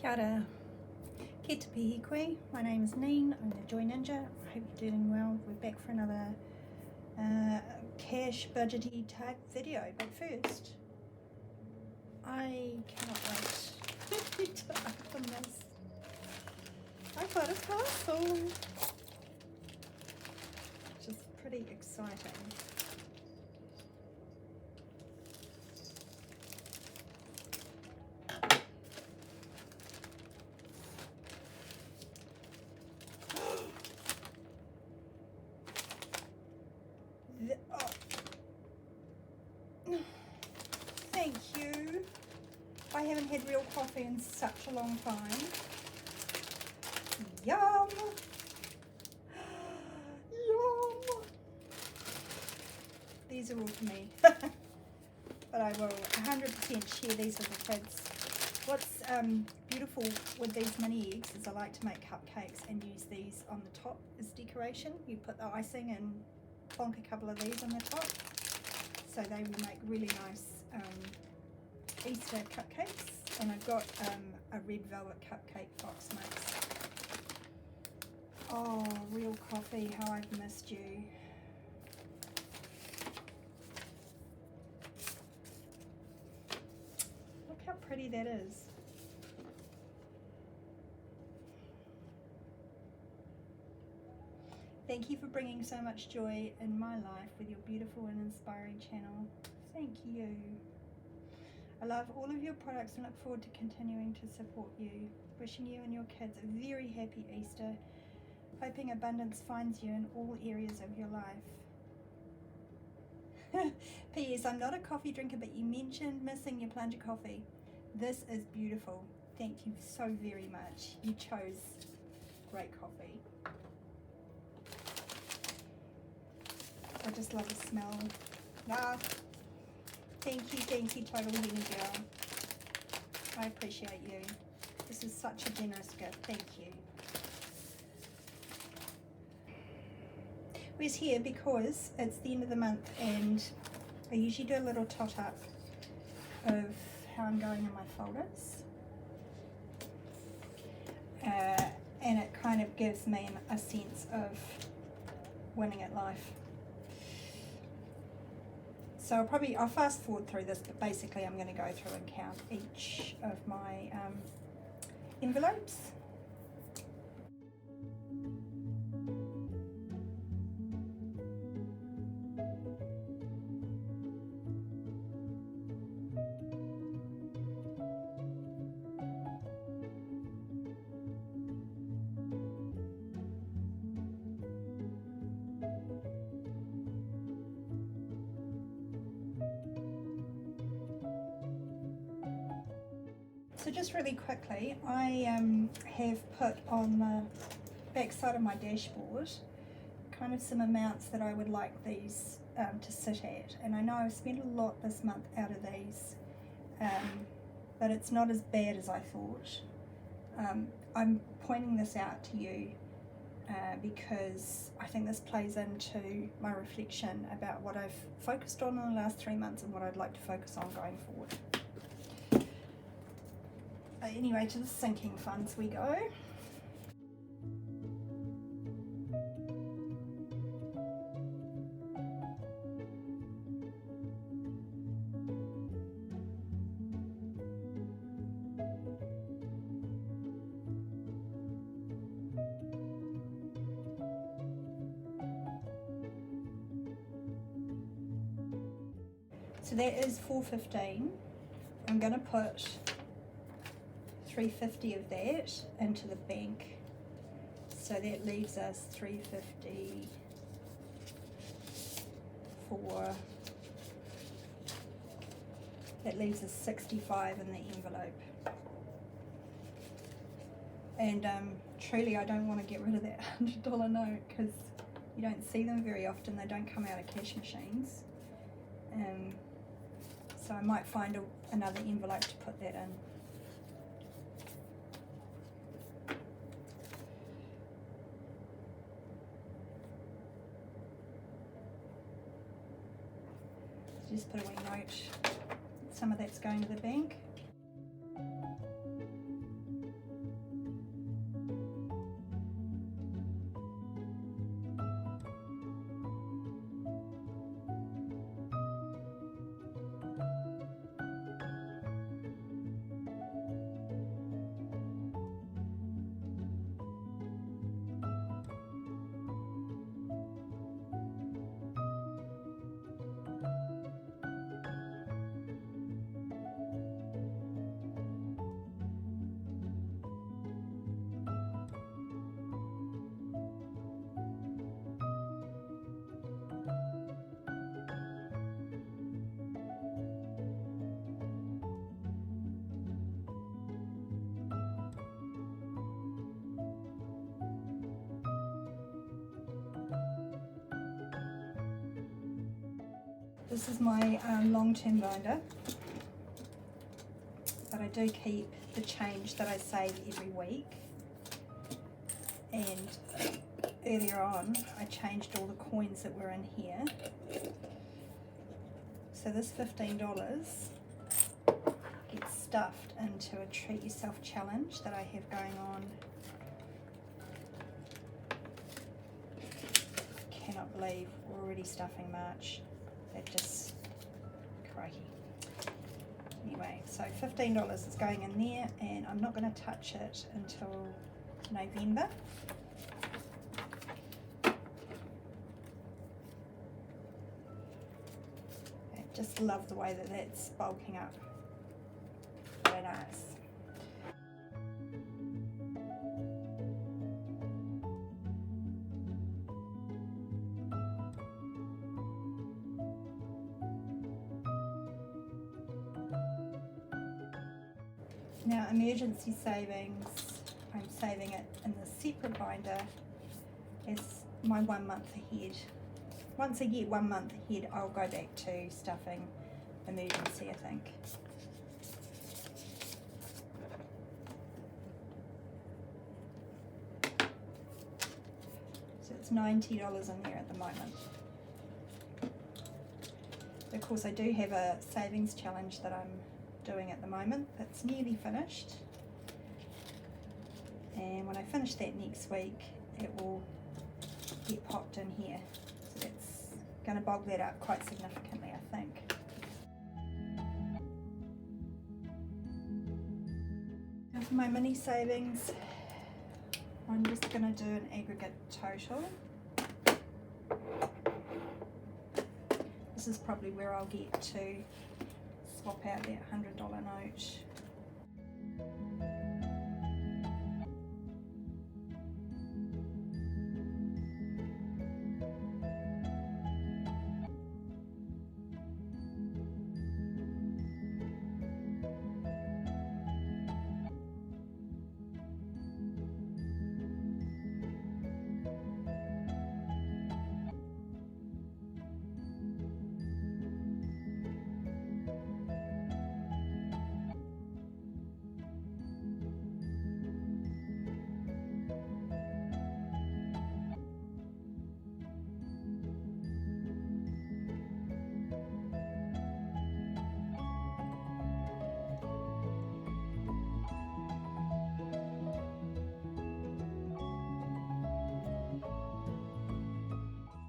Kia ora. Ki te pihi koe. My name is Neen. I'm the Joy Ninja. I hope you're doing well. We're back for another cash budgety type video. But first, I cannot wait to open this. I got a parcel, which is pretty exciting. Thank you. I haven't had real coffee in such a long time. Yum! Yum! These are all for me. But I will 100% share these with the kids. What's beautiful with these mini eggs is I like to make cupcakes and use these on the top as decoration. You put the icing and plonk a couple of these on the top. So they will make really nice Easter cupcakes. And I've got a red velvet cupcake box mix. Oh, real coffee, how I've missed you. Look how pretty that is. Thank you for bringing so much joy in my life with your beautiful and inspiring channel. Thank you. I love all of your products and look forward to continuing to support you. Wishing you and your kids a very happy Easter. Hoping abundance finds you in all areas of your life. P.S. I'm not a coffee drinker, but you mentioned missing your plunger coffee. This is beautiful. Thank you so very much. You chose great coffee. I just love the smell. Thank you, Total Healing Girl. I appreciate you. This is such a generous gift. Thank you. We're here because it's the end of the month and I usually do a little tot up of how I'm going in my folders. And it kind of gives me a sense of winning at life. So I'll fast forward through this, but basically I'm going to go through and count each of my envelopes. So just really quickly, I have put on the back side of my dashboard kind of some amounts that I would like these to sit at. And I know I've spent a lot this month out of these, but it's not as bad as I thought. I'm pointing this out to you because I think this plays into my reflection about what I've focused on in the last 3 months and what I'd like to focus on going forward. Anyway, to the sinking funds we go. So that is $4.15. I'm going to put $3.50 of that into the bank, so that leaves us $3.50 that leaves us $65 in the envelope. And truly I don't want to get rid of that $100 note because you don't see them very often. They don't come out of cash machines, so I might find another envelope to put that in. Just put a wee note, some of that's going to the bank. This is my long-term binder, but I do keep the change that I save every week. And earlier on, I changed all the coins that were in here. So this $15 gets stuffed into a Treat Yourself challenge that I have going on. Cannot believe we're already stuffing March. That just, crikey. Anyway, so $15 is going in there, and I'm not going to touch it until November. I just love the way that that's bulking up. Very nice. Now, emergency savings, I'm saving it in the separate binder as my 1 month ahead. Once I get 1 month ahead, I'll go back to stuffing emergency, I think. So it's $90 in there at the moment. Of course, I do have a savings challenge that I'm doing at the moment. It's nearly finished, and when I finish that next week, it will get popped in here. So that's going to bulk that up quite significantly, I think. Now for my mini savings, I'm just going to do an aggregate total. This is probably where I'll get to swap out that $100 note.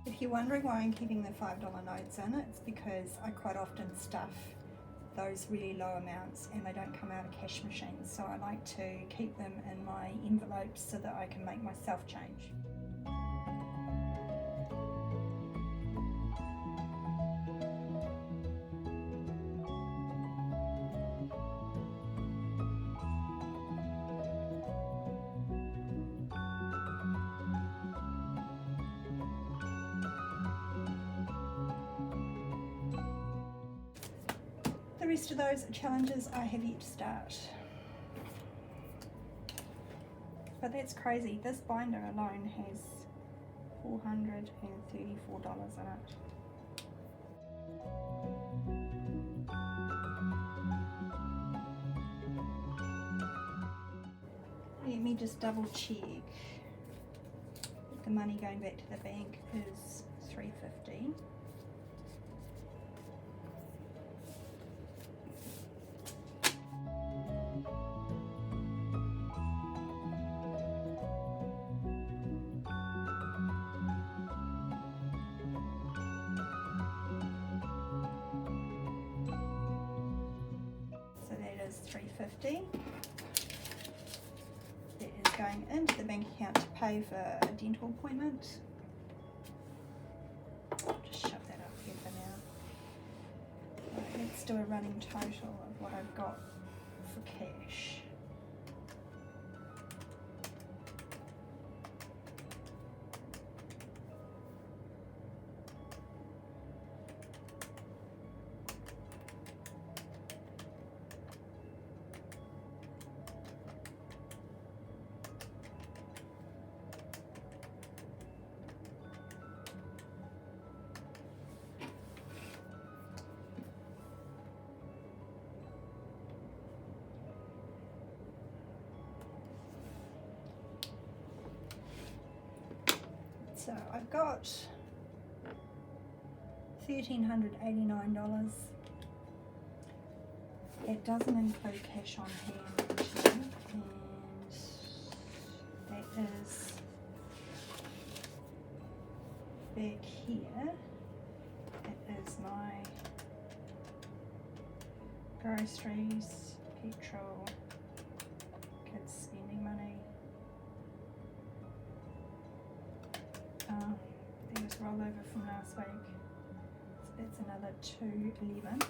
If you're wondering why I'm keeping the $5 notes in, it's because I quite often stuff those really low amounts and they don't come out of cash machines, so I like to keep them in my envelopes so that I can make myself change. The rest of those challenges I have yet to start. But that's crazy. This binder alone has $434 in it. Let me just double check. The money going back to the bank is $350. $350. That is going into the bank account to pay for a dental appointment. I'll just shove that up here for now. Right, let's do a running total of what I've got for cash. I've got $1,389. It doesn't include cash on hand actually, and that is back here. It is my groceries, petrol, kids spending money. There was rollover from last week, so that's another $211.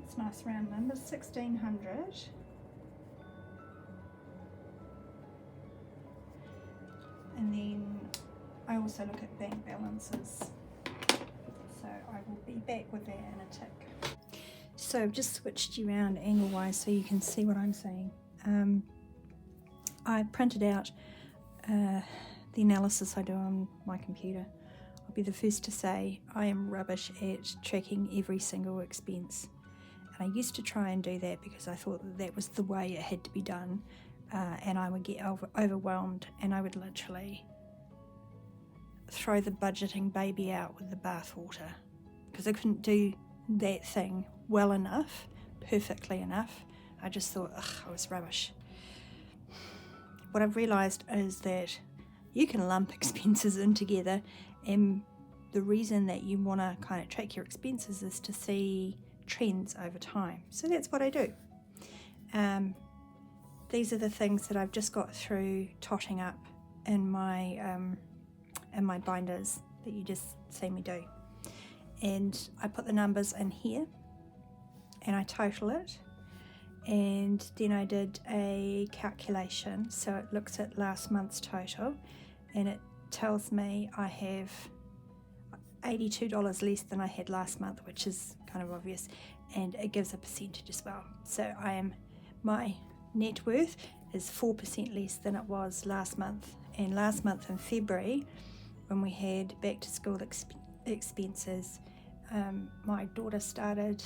It's nice round numbers, 1,600. And then I also look at bank balances, so I will be back with that in a tick. So I've just switched you around angle wise so you can see what I'm saying. I printed out the analysis I do on my computer. I'll be the first to say I am rubbish at tracking every single expense, and I used to try and do that because I thought that was the way it had to be done. And I would get overwhelmed, and I would literally throw the budgeting baby out with the bathwater because I couldn't do that thing well enough, perfectly enough. I just thought, I was rubbish. What I've realised is that you can lump expenses in together, and the reason that you want to kind of track your expenses is to see trends over time. So that's what I do. These are the things that I've just got through totting up in my binders that you just see me do. And I put the numbers in here and I total it, and then I did a calculation, so it looks at last month's total and it tells me I have $82 less than I had last month, which is kind of obvious, and it gives a percentage as well. So my net worth is 4% less than it was last month. And last month in February, when we had back to school expenses, my daughter started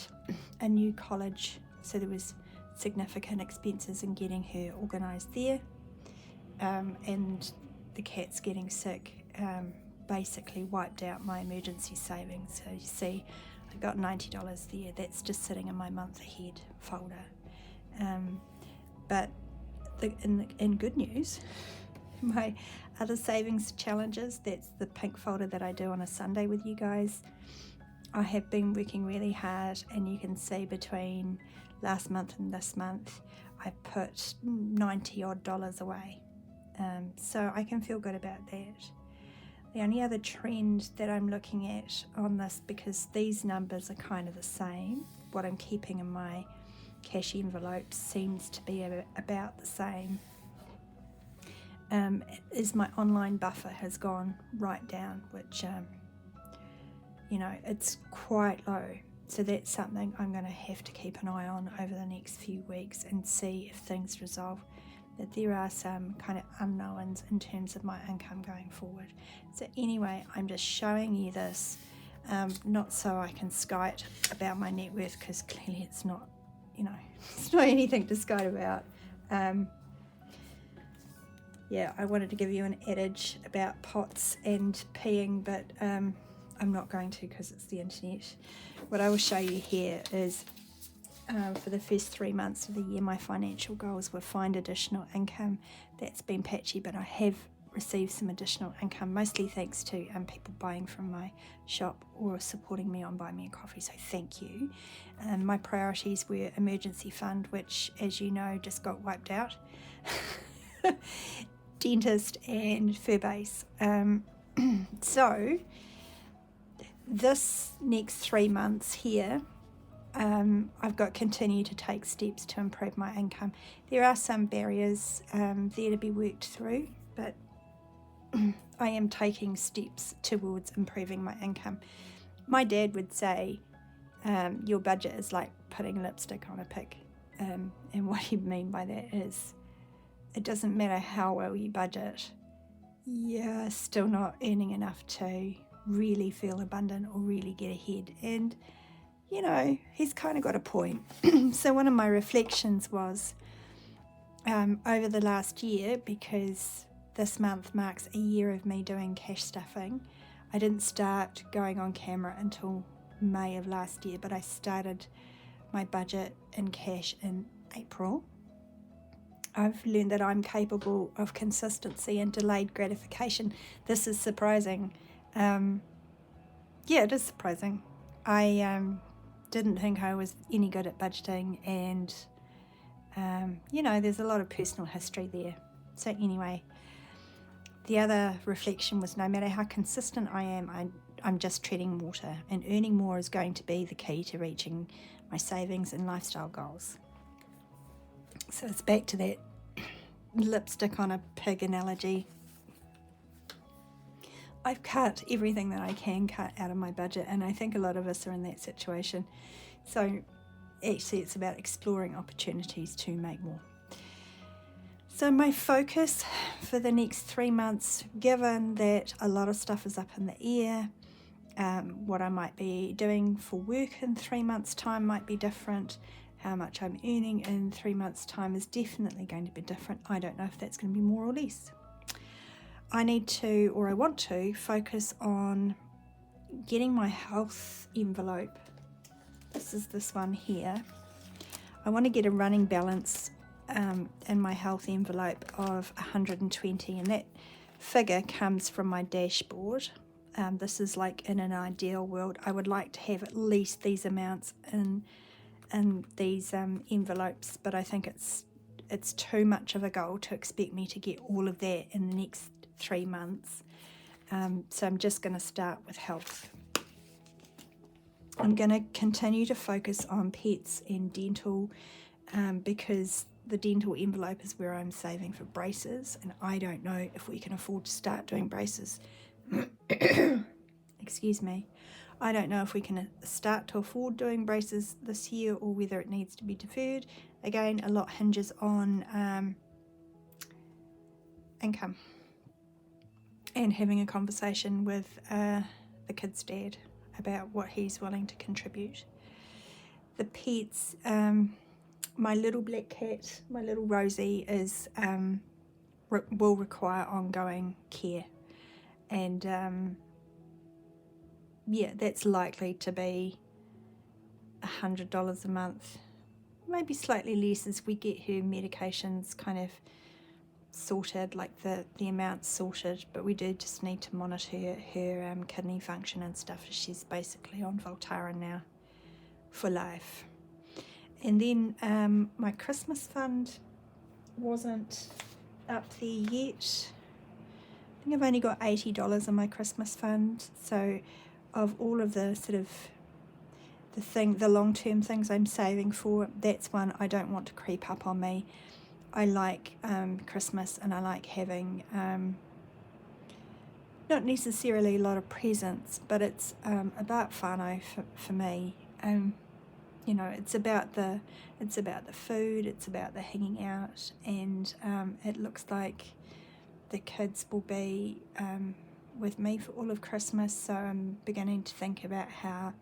a new college, so there was significant expenses in getting her organised there, and the cat's getting sick basically wiped out my emergency savings. So you see I got $90 there. That's just sitting in my month ahead folder. But in good news, my other savings challenges, that's the pink folder that I do on a Sunday with you guys. I have been working really hard, and you can see between last month and this month I put $90 odd away, so I can feel good about that. The only other trend that I'm looking at on this, because these numbers are kind of the same, what I'm keeping in my cash envelope seems to be about the same, is my online buffer has gone right down, which it's quite low. So that's something I'm going to have to keep an eye on over the next few weeks and see if things resolve. That there are some kind of unknowns in terms of my income going forward. So anyway, I'm just showing you this, not so I can skite about my net worth, because clearly it's not, it's not anything to skite about. I wanted to give you an adage about pots and peeing, but I'm not going to, because it's the internet. What I will show you here is for the first 3 months of the year, my financial goals were find additional income. That's been patchy, but I have received some additional income, mostly thanks to people buying from my shop or supporting me on Buy Me a Coffee, so thank you. My priorities were emergency fund, which, as you know, just got wiped out, dentist and fur base. So this next 3 months here, I've got continue to take steps to improve my income. There are some barriers there to be worked through, but I am taking steps towards improving my income. My dad would say your budget is like putting lipstick on a pig, and what he'd mean by that is it doesn't matter how well you budget, yeah, still not earning enough to really feel abundant or really get ahead. And, you know, he's kind of got a point. So one of my reflections was over the last year, because this month marks a year of me doing cash stuffing. I didn't start going on camera until May of last year, but I started my budget in cash in April. I've learned that I'm capable of consistency and delayed gratification. This is surprising. Yeah, it is surprising. I didn't think I was any good at budgeting, and you know, there's a lot of personal history there. So anyway, the other reflection was, no matter how consistent I am, I'm just treading water, and earning more is going to be the key to reaching my savings and lifestyle goals. So it's back to that lipstick on a pig analogy. I've cut everything that I can cut out of my budget, and I think a lot of us are in that situation. So actually it's about exploring opportunities to make more. So my focus for the next 3 months, given that a lot of stuff is up in the air, what I might be doing for work in 3 months' time might be different. How much I'm earning in 3 months' time is definitely going to be different. I don't know if that's going to be more or less. I need to, or I want to, focus on getting my health envelope. This is this one here. I want to get a running balance in my health envelope of 120, and that figure comes from my dashboard. This is like in an ideal world, I would like to have at least these amounts in these envelopes, but I think it's too much of a goal to expect me to get all of that in the next 3 months. So I'm just going to start with health. I'm going to continue to focus on pets and dental because the dental envelope is where I'm saving for braces, and I don't know if we can afford to start doing braces. Excuse me. I don't know if we can start to afford doing braces this year or whether it needs to be deferred. Again, a lot hinges on income and having a conversation with the kid's dad about what he's willing to contribute. The pets, my little black cat, my little Rosie, is will require ongoing care, and yeah, that's likely to be $100 a month, maybe slightly less as we get her medications kind of sorted, like the amounts sorted, but we do just need to monitor her kidney function and stuff. She's basically on Voltaren now for life. And then my Christmas fund wasn't up there yet. I think I've only got $80 in my Christmas fund, so of all of the sort of the long-term things I'm saving for, that's one I don't want to creep up on me. I like Christmas, and I like having not necessarily a lot of presents, but it's about whānau for me. You know, it's about the food, it's about the hanging out, and it looks like the kids will be with me for all of Christmas, so I'm beginning to think about how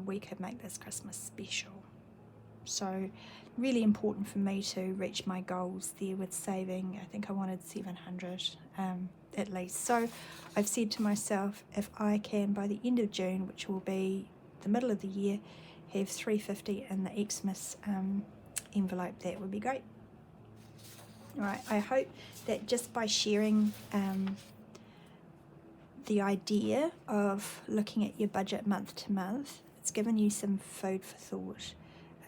we could make this Christmas special. So really important for me to reach my goals there with saving. I think I wanted 700 at least. So I've said to myself, if I can by the end of June, which will be the middle of the year, have 350 in the Xmas envelope, that would be great. All right, I hope that just by sharing the idea of looking at your budget month to month, it's given you some food for thought.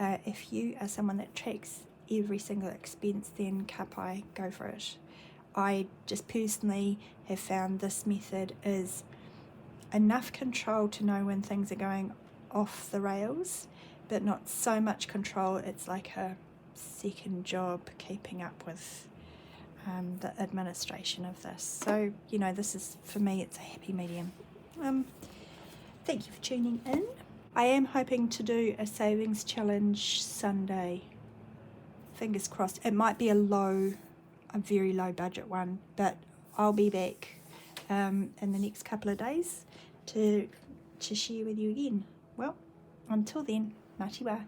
If you are someone that tracks every single expense, then kapai, go for it. I just personally have found this method is enough control to know when things are going off the rails, but not so much control it's like a second job keeping up with the administration of this. So, you know, this is, for me, it's a happy medium. Thank you for tuning in. I am hoping to do a savings challenge Sunday. Fingers crossed. It might be a very low budget one, but I'll be back in the next couple of days to share with you again. Well, until then, ngā te wā.